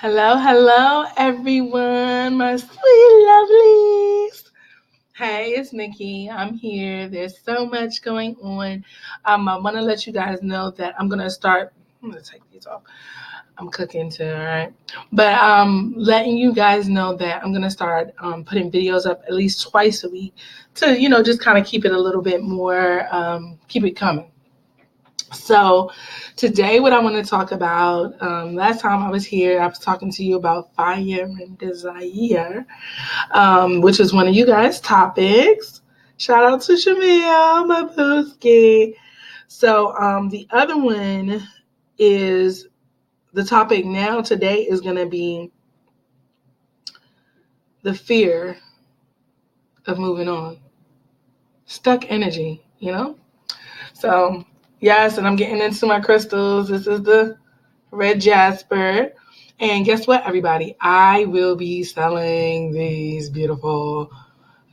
Hello, everyone, my sweet lovelies. Hey, it's Nikki. I'm here. There's so much going on. I want to let you guys know that I'm gonna take these off. I'm cooking too, all right. But letting you guys know that I'm gonna start putting videos up at least twice a week to just kind of keep it a little bit more, keep it coming. So, today, what I want to talk about, last time I was here, I was talking to you about fire and desire, which is one of you guys' topics. Shout out to Shamil, my booski. So, the other one is the topic now today is going to be the fear of moving on. Stuck energy. So, yes, and I'm getting into my crystals. This is the red jasper. And guess what, everybody? I will be selling these beautiful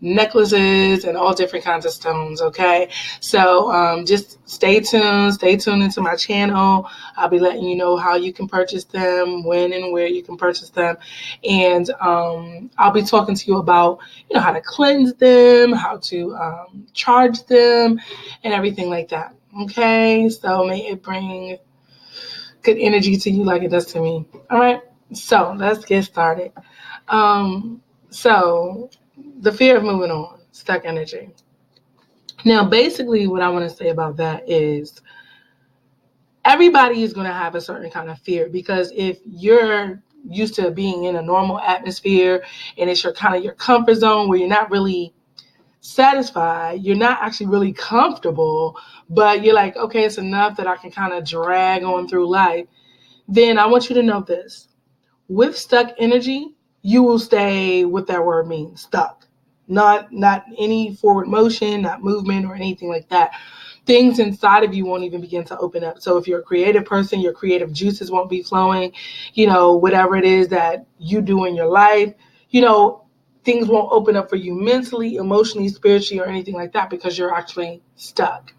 necklaces and all different kinds of stones, okay? So just stay tuned. Stay tuned into my channel. I'll be letting you know how you can purchase them, when and where you can purchase them. And I'll be talking to you about, how to cleanse them, how to charge them, and everything like that, okay? So may it bring good energy to you like it does to me. All right. So let's get started. So the fear of moving on, stuck energy. Now, basically, what I want to say about that is everybody is going to have a certain kind of fear because if you're used to being in a normal atmosphere and it's your comfort zone where you're not really satisfied, you're not actually really comfortable, but you're like, okay, it's enough that I can kind of drag on through life. Then I want you to know this. With stuck energy, you will stay what that word means, stuck. Not any forward motion, not movement or anything like that. Things inside of you won't even begin to open up. So if you're a creative person, your creative juices won't be flowing, whatever it is that you do in your life, things won't open up for you mentally, emotionally, spiritually, or anything like that because you're actually stuck.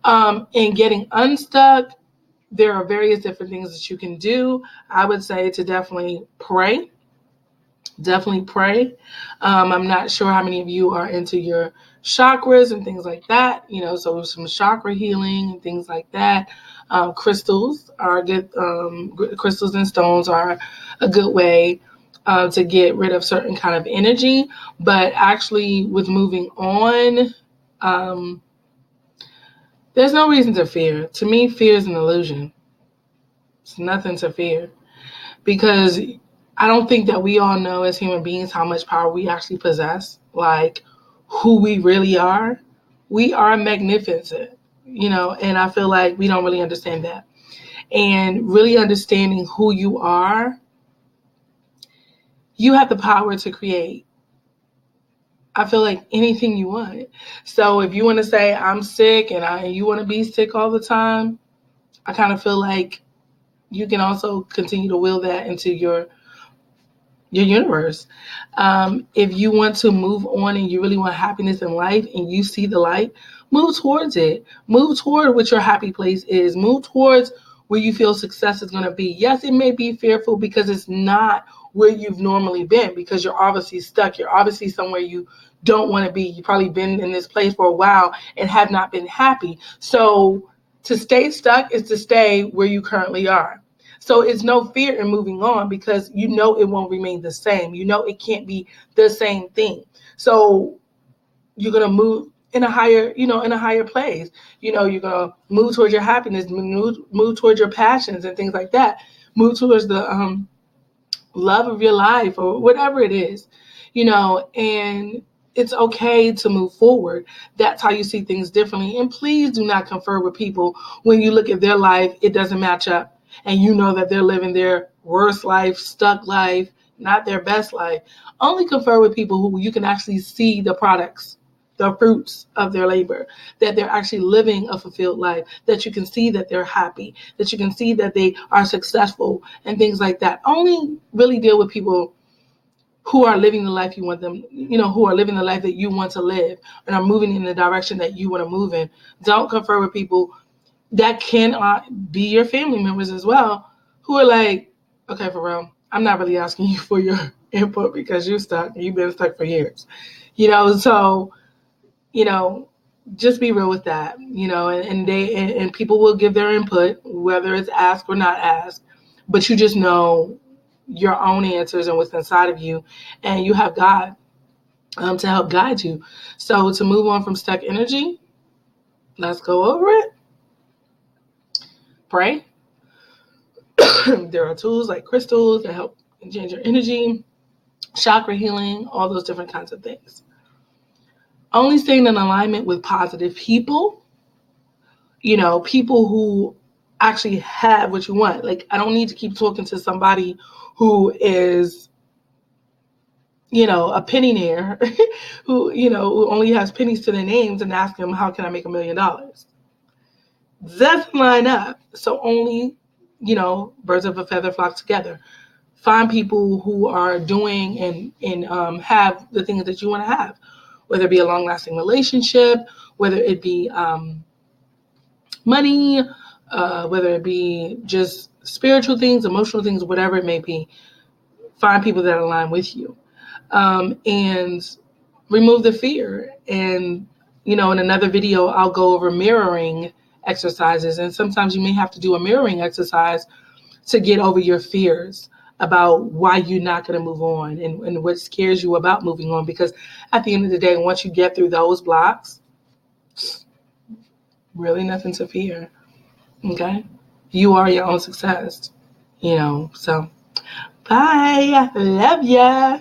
And getting unstuck, there are various different things that you can do. I would say to definitely pray. Definitely pray. I'm not sure how many of you are into your chakras and things like that. So some chakra healing and things like that. Crystals are good. Crystals and stones are a good way to get rid of certain kind of energy. But actually, with moving on, there's no reason to fear. To me, fear is an illusion. It's nothing to fear because I don't think that we all know as human beings how much power we actually possess, like who we really are. We are magnificent, and I feel like we don't really understand that. And really understanding who you are, you have the power to create. I feel like anything you want. So if you want to say I'm sick and you want to be sick all the time, I kind of feel like you can also continue to will that into your universe. If you want to move on and you really want happiness in life and you see the light, move towards it. Move toward what your happy place is. Move towards where you feel success is going to be. Yes, it may be fearful because it's not where you've normally been because you're obviously stuck. You're obviously somewhere you don't want to be. You've probably been in this place for a while and have not been happy. So to stay stuck is to stay where you currently are. So it's no fear in moving on because it won't remain the same. It can't be the same thing. So you're gonna move in a higher place. You're gonna move towards your happiness, move towards your passions and things like that. Move towards the love of your life or whatever it is. And it's okay to move forward. That's how you see things differently. And please do not confer with people when you look at their life, it doesn't match up. And you know that they're living their worst life, stuck life, not their best life. Only confer with people who you can actually see the products, the fruits of their labor, that they're actually living a fulfilled life, that you can see that they're happy, that you can see that they are successful and things like that. Only really deal with people who are living the life you want them, who are living the life that you want to live and are moving in the direction that you want to move in. Don't confer with people that cannot be your family members as well, who are like, Okay, for real. I'm not really asking you for your input because you're stuck. You've been stuck for years. So, you know, just be real with that, and people will give their input, whether it's asked or not asked, but you just know your own answers and what's inside of you, and you have God to help guide you. So to move on from stuck energy, let's go over it. Pray. There are tools like crystals that help change your energy, chakra healing, all those different kinds of things. Only staying in alignment with positive people, people who actually have what you want. Like, I don't need to keep talking to somebody who is, a pensionaire who only has pennies to their names and ask them, how can I make $1 million? Doesn't line up. So only, birds of a feather flock together. Find people who are doing and have the things that you want to have, whether it be a long-lasting relationship, whether it be money, whether it be just spiritual things, emotional things, whatever it may be. Find people that align with you, and remove the fear. And in another video, I'll go over mirroring exercises, and sometimes you may have to do a mirroring exercise to get over your fears about why you're not going to move on, and what scares you about moving on. Because at the end of the day, once you get through those blocks, really nothing to fear. Okay? You are your own success. So bye. Love ya.